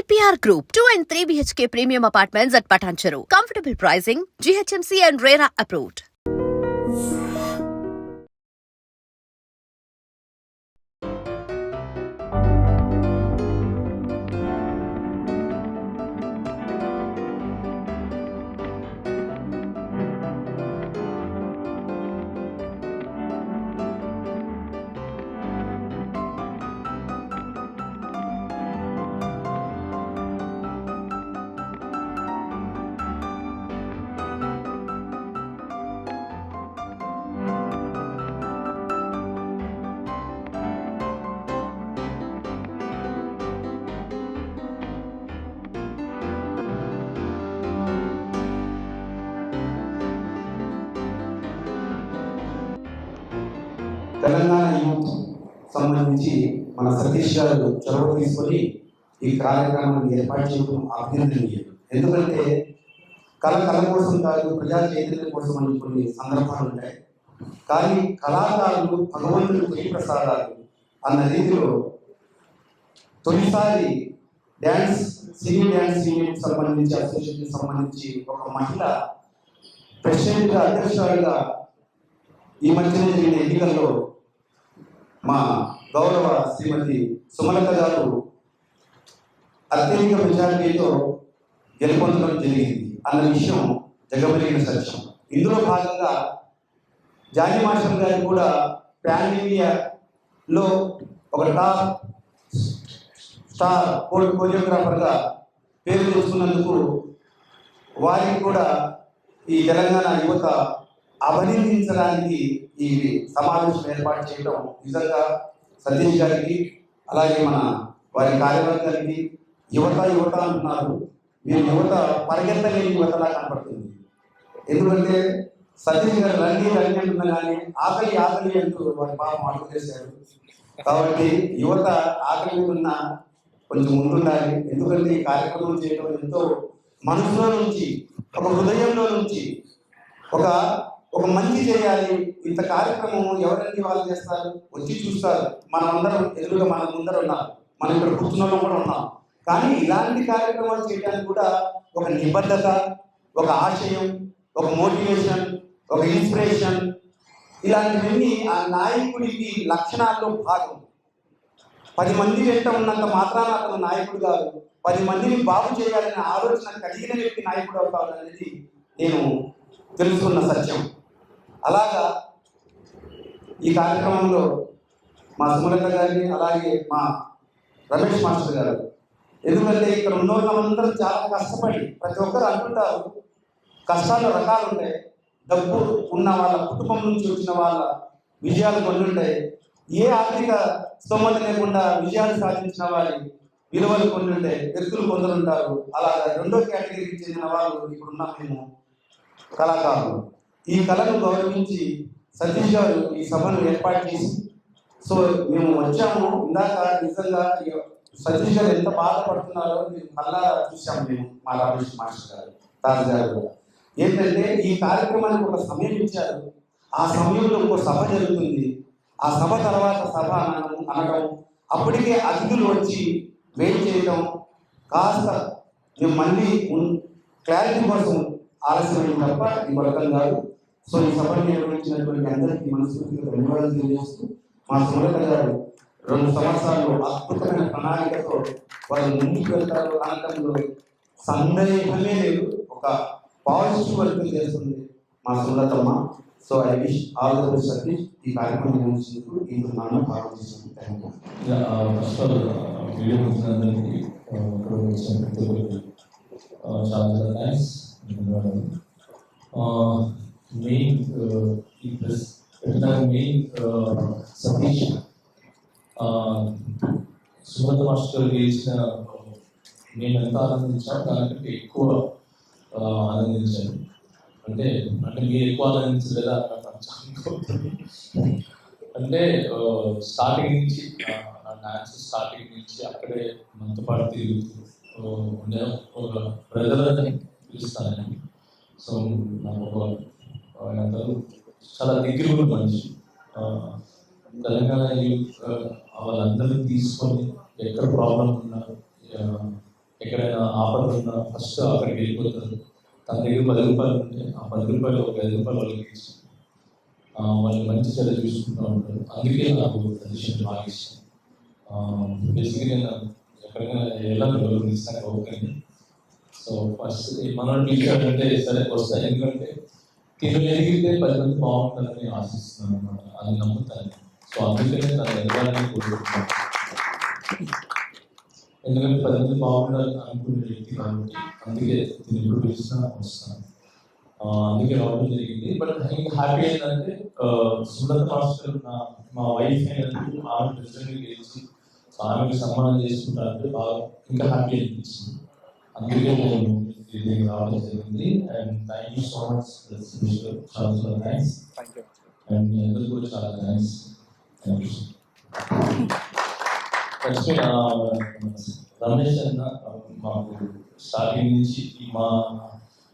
APR Group, 2 and 3 BHK premium apartments at Patancheru. Comfortable pricing, GHMC and RERA approved. Telangana youth సంబంధించి మన సతీష్ గారు చొరవ తీసుకొని ఈ కార్యక్రమాన్ని ఏర్పాటు చేయడం అభినందనీయం. ఎందుకంటే కళ కోసం కాదు, ప్రజా చైతన్యం కోసం అని కొన్ని సందర్భాలు ఉంటాయి. కానీ కళాకారులు భగవంతుడు తొలి ప్రసాదాలు అన్న రీతిలో తొలిసారి సినీ డ్యాన్స్ యూనిట్ సంబంధించి అసోసియేషన్ సంబంధించి ఒక మహిళ ప్రెసిడెంట్గా అధ్యక్షురాలుగా ఈ మధ్యన జరిగిన ఎన్నికల్లో మా గౌరవ శ్రీమతి సుమలత గారు అత్యధిక మెజారిటీతో గెలుపొందడం జరిగింది అన్న విషయం జగమెరిగిన సత్యం. ఇందులో భాగంగా జానీ మాస్టర్ గారు కూడా పాన్ ఇండియాలో ఒక టాప్ స్టార్ కొరియోగ్రాఫర్గా పేరు తెచ్చుకున్నందుకు వారికి కూడా ఈ తెలంగాణ యువత అభినందించడానికి ఈ సమావేశం ఏర్పాటు చేయడం నిజంగా సతీష్ గారికి, అలాగే మన వారి కార్యవర్గానికి యువత అంటున్నారు. మీరు యువత పరిగెత్తలేని యువతలా కనపడుతుంది. ఎందుకంటే సతీష్ గారు రండి అంటున్నా కానీ ఆకలి అంటూ వారి పాపం అడుగు చేశారు. కాబట్టి యువత ఆకలి ఉన్న కొంచెం ముందుండాలి. ఎందుకంటే ఈ కార్యక్రమం చేయడం ఎంతో మనసులో నుంచి, ఒక హృదయంలో నుంచి ఒక మంచి చేయాలి. ఇంత కార్యక్రమం ఎవరండి వాళ్ళు చేస్తారు, వచ్చి చూస్తారు. మనమందరం ఎదురుగా మన ముందర ఉన్నారు, మనం ఇక్కడ కూర్చున్న కూడా ఉన్నాం. కానీ ఇలాంటి కార్యక్రమాలు చేయడానికి కూడా ఒక నిబద్ధత, ఒక ఆశయం, ఒక మోటివేషన్, ఒక ఇన్స్పిరేషన్, ఇలాంటివన్నీ ఆ నాయకుడికి లక్షణాల్లో భాగం. 10 మంది వెంట ఉన్నంత మాత్రాన అతను నాయకుడు కాదు, 10 మందిని బాగు చేయాలనే ఆలోచన కలిగిన వ్యక్తి నాయకుడు అవుతాడు అనేది నేను తెలుసుకున్న సత్యం. అలాగా ఈ కార్యక్రమంలో మా సుమలత గారిని, అలాగే మా రమేష్ మాస్టర్ గారు, ఎందుకంటే ఇక్కడ ఉన్న వాళ్ళందరూ చాలా కష్టపడి, ప్రతి ఒక్కరు అంటుంటారు కష్టాలు రకాలు ఉంటాయి. డబ్బు ఉన్న వాళ్ళ కుటుంబం నుంచి వచ్చిన వాళ్ళ విజయాలు కొన్ని ఉంటాయి. ఏ ఆర్థిక స్తోమత లేకుండా విజయాలు సాధించిన వారి విలువలు కొన్ని ఉంటాయి, వ్యక్తులు కొందరు ఉంటారు. అలాగా రెండో కేటగిరీకి చెందిన వాళ్ళు ఇప్పుడు ఉన్నాం మేము కళాకారులు. ఈ కళను గౌరవించి సతీష్ గారు ఈ సభను ఏర్పాటు చేసి, సో మేము వచ్చాము. ఇందాక నిజంగా సతీష్ గారు ఎంత బాధపడుతున్నారో మేము మళ్ళా చూసాము. మేము మా రమేష్ మాస్టర్ గారు, తాజ్ గారు ఏంటంటే ఈ కార్యక్రమానికి ఒక సమయం ఇచ్చారు. ఆ సమయంలో ఒక సభ జరుగుతుంది. ఆ సభ తర్వాత సభ అనడం, అప్పటికే అతిథులు వచ్చి వెయిట్ చేయడం, కాస్త మేము మళ్ళీ క్లారిటీ కోసం ఆలస్యమైంది తప్ప ఈ వర్గం కాదు. సో ఈ సభను నిర్వహించినటువంటి అందరికీ మనస్ఫూర్తిగా ధన్యవాదాలు తెలియజేస్తూ, మా సుమలత గారు 2 సంవత్సరాలు అద్భుతమైన ప్రణాళికతో వారు ముందుకు వెళ్తారు అనడంలో సందేహమే లేదు. ఒక పాజిటివ్ వర్క్ చేస్తుంది మా సుమలతమ్మ. So I wish all the best Satish. ఈ కార్యక్రమం నిర్వహించినందుకు ఇందుకు మనం భావిస్తున్నాను. చాలా thanks. Main Satish Sumalatha master గెలిచిన నేను ఎంత ఆనందించాను, దానికంటే ఎక్కువ ఆనందించాను. అంటే మీరు ఎక్కువ ఆనందించలేదా అంటే స్టార్టింగ్ నుంచి నా డాన్స్ స్టార్టింగ్ నుంచి అక్కడే మనతో పాటు తిరుగుతూ ఉండే ఒక బ్రదర్ అని పిలుస్తాను. సో నాకు చాలా దగ్గర మనిషి. తెలంగాణ యూత్ వాళ్ళందరినీ తీసుకొని ఎక్కడ ప్రాబ్లం ఉన్నా ఎక్కడైనా ఆపద ఉన్నా ఫస్ట్ అక్కడికి వెళ్ళిపోతారు. తన దగ్గర 10 రూపాయలు ఉంటే ఆ 10 రూపాయలు ఒక 5 రూపాయలు వాళ్ళకి ఇచ్చి వాళ్ళని మంచి చెడ్డ చూసుకుంటూ ఉంటారు. అందుకే నాకు సజెషన్ బాగా ఇష్టం. బేసిక్గా నేను ఎక్కడికైనా వెళ్ళాలి ఇస్తాను ఓకే. సో ఫస్ట్ మనోడు పిలిచాడంటే సరే వస్తాయి, ఎందుకంటే తిను ఎదిగితే 10 మంది బాగుంటుందని ఆశిస్తున్నాను అనమాట, అది నమ్ముతాను. సో అందుకనే తను ఎదగాలని కోరుకుంటున్నాను, ఎందుకంటే 10 మంది బాగుండాలని అనుకునే వ్యక్తి కాబట్టి. అందుకే నేను ఎప్పుడు పిలిచినా వస్తాను, అందుకే రావడం జరిగింది. బట్ ఇంకా హ్యాపీ ఏంటంటే సుమలత మాస్టర్ మా వైఫ్ అయినందుకు ఆమె ప్రెసిడెంట్కి గెలిచి ఆమెకి సన్మానం చేసుకుంటారంటే బాగా ఇంకా హ్యాపీ అనిపించింది. అందుకే నేను ఇది రావడం జరిగింది. And thank you so much, చాలా చాలా థ్యాంక్స్. అండ్ మీ అందరికీ కూడా చాలా థ్యాంక్స్. Thank you. రమేష్ అన్న మాకు స్టార్టింగ్ నుంచి మా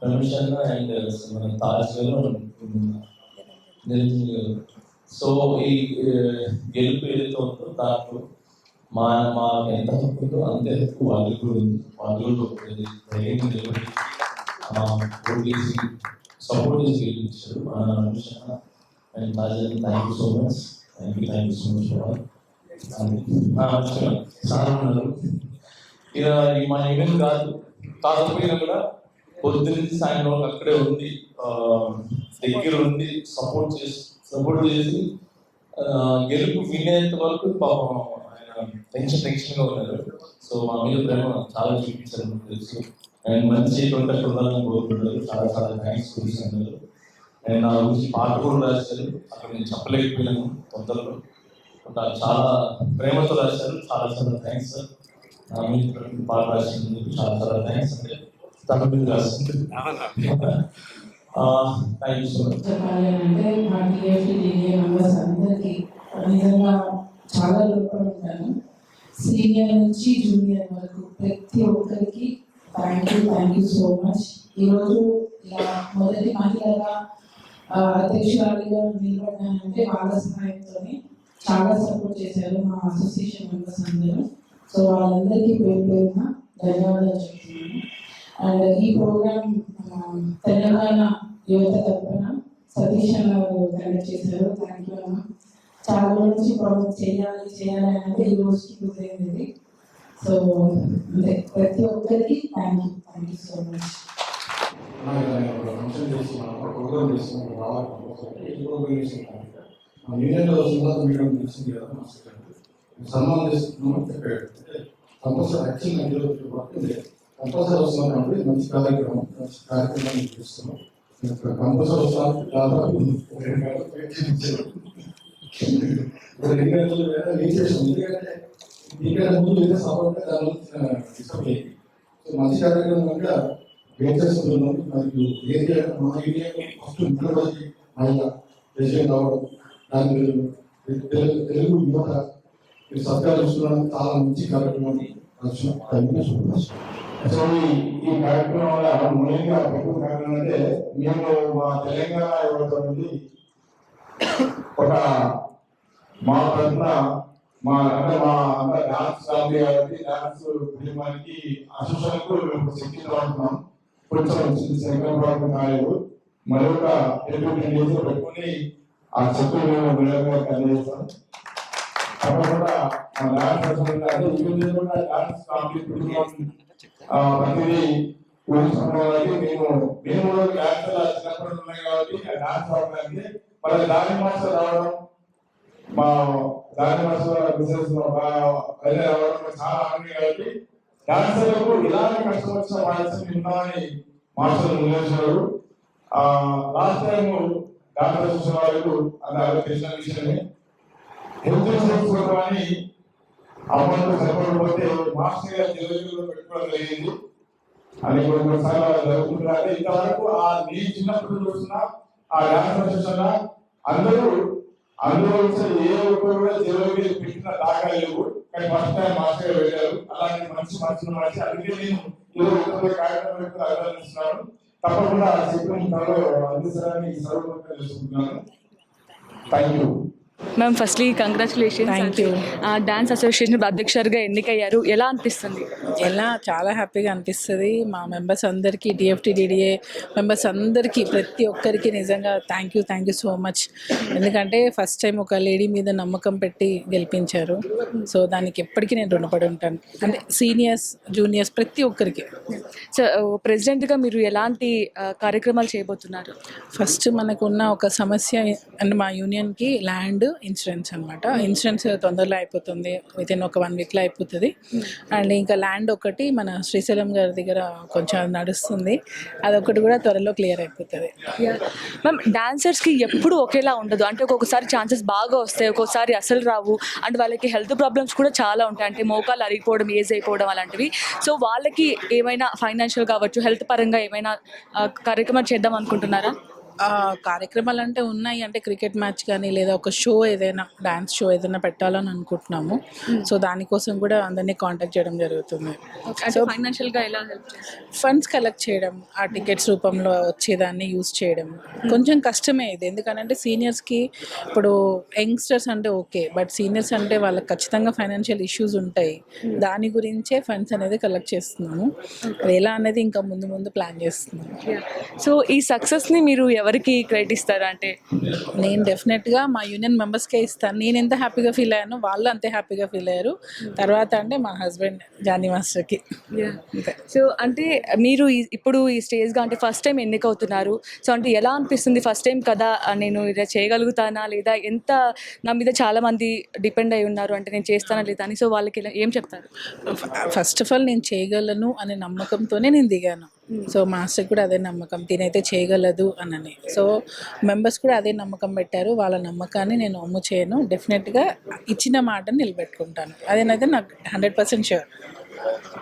రమేష్ అన్న అండ్ మన తాజ్ గారు, నిరంజన్ గారు. సో ఈ గెలుపు ఏదైతే ఉందో దాంట్లో మాకు ఎంత హక్కు ఉందో అంతే హక్కు వాళ్ళకి కూడా ఉంది. వాళ్ళు కూడా ధైర్యంగా నిలబడి ఓటేసి సపోర్ట్ చేసి గెలిపించారు రమేష్ అన్న అండ్ తాజ్ అన్న. Thank you so much, thank you so much. చాలా ఉన్నారు. ఇక మా ఈవెంట్ కాకపోయినా కూడా పొద్దు నుంచి సాయంత్రం వరకు అక్కడే ఉంది, దగ్గర ఉండి సపోర్ట్ చేసి గెలుపు వినేంత వరకు పాపం ఆయన టెన్షన్గా ఉన్నారు. సో మా మీద ప్రేమ చాలా చూపించారు నాకు తెలుసు. అండ్ మంచి కాంటాక్ట్ ఉండాలని కోరుకుంటారు. చాలా చాలా థ్యాంక్స్ చూపిస్తున్నారు. అండ్ నా గురించి పాట కూడా రాశారు, అక్కడ నేను చెప్పలేకపోయినాను తొందరలో. చాలా ప్రేమతో రాశారు. చాలా చాలా థ్యాంక్స్ సార్. నా మీద పాట రాసినందుకు చాలా చాలా థ్యాంక్స్. అంటే తన మీద రాసింది. Thank you so much. చెప్పాలంటే మా టీఎఫ్టీ మెంబర్స్ అందరికీ నిజంగా చాలా రుణపడి ఉంటాను. సీనియర్ నుంచి జూనియర్ వరకు ప్రతి ఒక్కరికి థ్యాంక్ యూ సో మచ్. ఈరోజు ఇలా మొదటి మహిళగా అధ్యక్షురాలిగా నిలబడ్డానంటే వాళ్ళ సహాయంతోనే. చాలా సపోర్ట్ చేశారు మా అసోసియేషన్ మెంబర్స్ అందరూ. సో వాళ్ళందరికీ పేరు పేరున ధన్యవాదాలు చెప్తున్నాను. అండ్ ఈ ప్రోగ్రామ్ తెలంగాణ యువత తరఫున సతీష్ అన్న కండక్ట్ చేశారు. థ్యాంక్ యూ అన్న. చాలా నుంచి ప్రోగ్రామ్ చేయాలి అంటే ఈ రోజుకి కుదిరింది. సో అంటే ప్రతి ఒక్కరికి థ్యాంక్ యూ సో మచ్. సన్మానం చేస్తున్నామని చెప్పాడు. కంపల్సరీ యాక్చువల్ కంపల్సరీ వస్తున్నాం. మంచి కార్యక్రమాన్ని చేస్తున్నాం. కంపల్సరీ వస్తాను. దాదాపు 2 గంటలు ఏం చేస్తాం, ఎందుకంటే దీనికంటే ముందు ఏదో సపోర్ట్ దాని డిస్టర్బ్ అయ్యింది. సో మంచి కార్యక్రమం కనుక ఏం చేస్తున్నాం. మరియు ఏరియా మా ఏరియాలో ఫస్ట్ ఇంట్లోకి మహిళ ప్రెసిడెంట్ అవ్వడం, దాని తెలుగు యువత సత్కారం ఇస్తున్నాం. చాలా మంచి కార్యక్రమాన్ని ఈ కార్యక్రమం వల్ల ముఖ్యంగా ఎక్కువ కారణం అంటే మేము మా తెలంగాణ యువత నుండి ఒక మా తరఫున మా అందరూ డాన్స్ ఫ్యామిలీ కాబట్టి డాన్స్ ఫిలిమానికి అసోసియేషన్కు మేము శిక్షణ పడుతున్నాం. కొంచెం శంకరబాబు కాలేదు మరొక 10 డేస్ పెట్టుకుని ఆ చెప్పులు మేము విడుదల కలిగేస్తాం. తప్పకుండా డాన్స్ డాన్స్ కాంపిటీ ప్రతిదీ ఊహించుకోవడానికి మేము డాన్స్ చిన్నప్పుడు ఉన్నాయి కాబట్టి ఆ డాన్స్ అవడానికి మరి దాని మాస్టర్ రావడం, మా దాని మాస్టర్ బిజినెస్ రావడం చాలా ఆనందం కాబట్టి డాన్సర్లకు ఇలాంటి కష్టం వచ్చిన వాయిస్ ఉన్నామని మాస్టర్ నిర్ణయించారు. లాస్ట్ టైం డాక్టర్ చూసిన వాళ్ళకు అది తెలిసిన విషయమే. హెల్త్ ఇన్సూరెన్స్ అని అమౌంట్ సరిపడకపోతే మాస్టర్ గారు తెలుగులో పెట్టుకోవడం జరిగింది. అని కొన్నిసార్లు జరుగుతుంటే ఇంతవరకు నేను చిన్నప్పుడు చూసిన ఆ డాన్స్ అసోసియేషన్ అందరూ ఏ ఒక్కరు కూడా తెలుగుకి పెట్టిన దాఖలు లేవు. కానీ ఫస్ట్ టైం మాస్టర్ గారు వెళ్ళారు. అలాంటి మంచి మనసును మార్చి అందుకే నేను ఈరోజు కార్యక్రమం అభినందిస్తున్నాను. తప్పకుండా చెప్పిన అందించడానికి సర్వపంగా చేసుకుంటున్నాను. Thank you. Ma'am firstly congratulations. Thank you. Dance association అధ్యక్షుడిగా ఎన్నికయ్యారు, ఎలా అనిపిస్తుంది? చాలా హ్యాపీగా అనిపిస్తుంది. మా మెంబర్స్ అందరికీ, డిఎఫ్టీడీడీఏ మెంబర్స్ అందరికీ, ప్రతి ఒక్కరికి నిజంగా థ్యాంక్ యూ సో మచ్. ఎందుకంటే ఫస్ట్ టైం ఒక లేడీ మీద నమ్మకం పెట్టి గెలిపించారు. సో దానికి ఎప్పటికీ నేను రుణపడి ఉంటాను. అంటే సీనియర్స్, జూనియర్స్ ప్రతి ఒక్కరికి. సో ప్రెసిడెంట్గా మీరు ఎలాంటి కార్యక్రమాలు చేయబోతున్నారు? ఫస్ట్ మనకున్న ఒక సమస్య అంటే మా యూనియన్కి ల్యాండ్ ఇన్సూరెన్స్ అనమాట. ఇన్సూరెన్స్ తొందరలో అయిపోతుంది, వితిన్ ఒక 1 వీక్లో అయిపోతుంది. అండ్ ఇంకా ల్యాండ్ ఒకటి మన శ్రీశైలం గారి దగ్గర కొంచెం నడుస్తుంది, అదొకటి కూడా త్వరలో క్లియర్ అయిపోతుంది. మ్యామ్ డాన్సర్స్కి ఎప్పుడు ఒకేలా ఉండదు, అంటే ఒక్కొక్కసారి ఛాన్సెస్ బాగా వస్తాయి, ఒక్కొక్కసారి అసలు రావు. అండ్ వాళ్ళకి హెల్త్ ప్రాబ్లమ్స్ కూడా చాలా ఉంటాయి, అంటే మోకాలు అరిగిపోవడం, ఏజ్ అయిపోవడం అలాంటివి. సో వాళ్ళకి ఏమైనా ఫైనాన్షియల్ కావచ్చు, హెల్త్ పరంగా ఏమైనా కార్యక్రమాలు చేద్దాం అనుకుంటున్నారా? కార్యక్రమాలు అంటే ఉన్నాయి, అంటే క్రికెట్ మ్యాచ్ కానీ లేదా ఒక షో ఏదైనా, డాన్స్ షో ఏదైనా పెట్టాలని అనుకుంటున్నాము. సో దానికోసం కూడా అందరినీ కాంటాక్ట్ చేయడం జరుగుతుంది. సో ఫైనాన్షియల్గా ఎలా హెల్ప్ చేస్తారు? ఫండ్స్ కలెక్ట్ చేయడం, ఆ టికెట్స్ రూపంలో వచ్చేదాన్ని యూజ్ చేయడం కొంచెం కష్టమే ఇది. ఎందుకంటే సీనియర్స్కి ఇప్పుడు యంగ్స్టర్స్ అంటే ఓకే, బట్ సీనియర్స్ అంటే వాళ్ళకి ఖచ్చితంగా ఫైనాన్షియల్ ఇష్యూస్ ఉంటాయి. దాని గురించే ఫండ్స్ అనేది కలెక్ట్ చేస్తున్నాము. అది ఎలా అనేది ఇంకా ముందు ప్లాన్ చేస్తున్నాము. సో ఈ సక్సెస్ని మీరు ఎవరికి క్రెడిట్ ఇస్తారు? అంటే నేను డెఫినెట్గా మా యూనియన్ మెంబర్స్కే ఇస్తాను. నేను ఎంత హ్యాపీగా ఫీల్ అయ్యానో వాళ్ళు అంతే హ్యాపీగా ఫీల్ అయ్యారు. తర్వాత అంటే మా హస్బెండ్ జానీ మాస్టర్కి. సో అంటే మీరు ఇప్పుడు ఈ స్టేజ్గా అంటే ఫస్ట్ టైం ఎన్నికవుతున్నారు. సో అంటే ఎలా అనిపిస్తుంది? ఫస్ట్ టైం కదా, నేను ఇలా చేయగలుగుతానా లేదా, ఎంత నా మీద చాలామంది డిపెండ్ అయి ఉన్నారు, అంటే నేను చేస్తానా లేదా అని. సో వాళ్ళకి ఏం చెప్తారు? ఫస్ట్ ఆఫ్ ఆల్ నేను చేయగలను అనే నమ్మకంతోనే నేను దిగాను. సో మాస్టర్ కూడా అదే నమ్మకం, తినైతే చేయగలదు అని. సో మెంబర్స్ కూడా అదే నమ్మకం పెట్టారు. వాళ్ళ నమ్మకాన్ని నేను అమ్ము చేయను. డెఫినెట్గా ఇచ్చిన మాటను నిలబెట్టుకుంటాను. అదేనైతే నాకు 100% sure.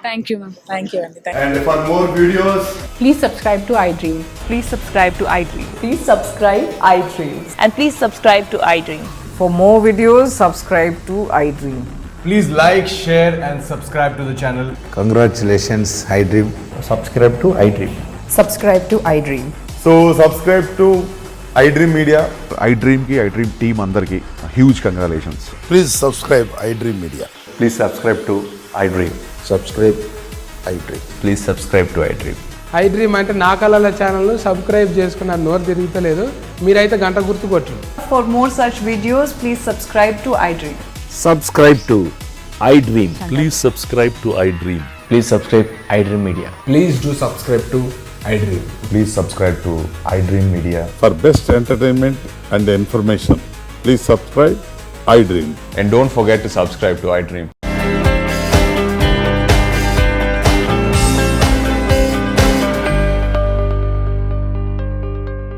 Thank you ma'am. Thank you అండి. And for more videos, Please subscribe to iDream. Please subscribe to iDream. Please subscribe iDream. And please subscribe to iDream. For more videos, subscribe to iDream. Please like, share and subscribe to the channel. Congratulations, iDream. subscribe to iDream. Subscribe to iDream. So subscribe to iDream Media. iDream ki iDream team andarki huge congratulations. Please subscribe iDream Media. Please subscribe to iDream. Subscribe iDream. Please subscribe to iDream. iDream అంటే నా కళల ఛానల్ను subscribe చేసుకున్నారు, నోరు తిరుగుతలేదు. మీరైతే గంట గుర్తు కొట్టండి. For more such videos, please subscribe to iDream. Subscribe to iDream. Please subscribe to iDream. Please subscribe iDream Media. Please do subscribe to iDream. Please subscribe to iDream Media. For best entertainment and information, please subscribe iDream. And don't forget to subscribe to iDream.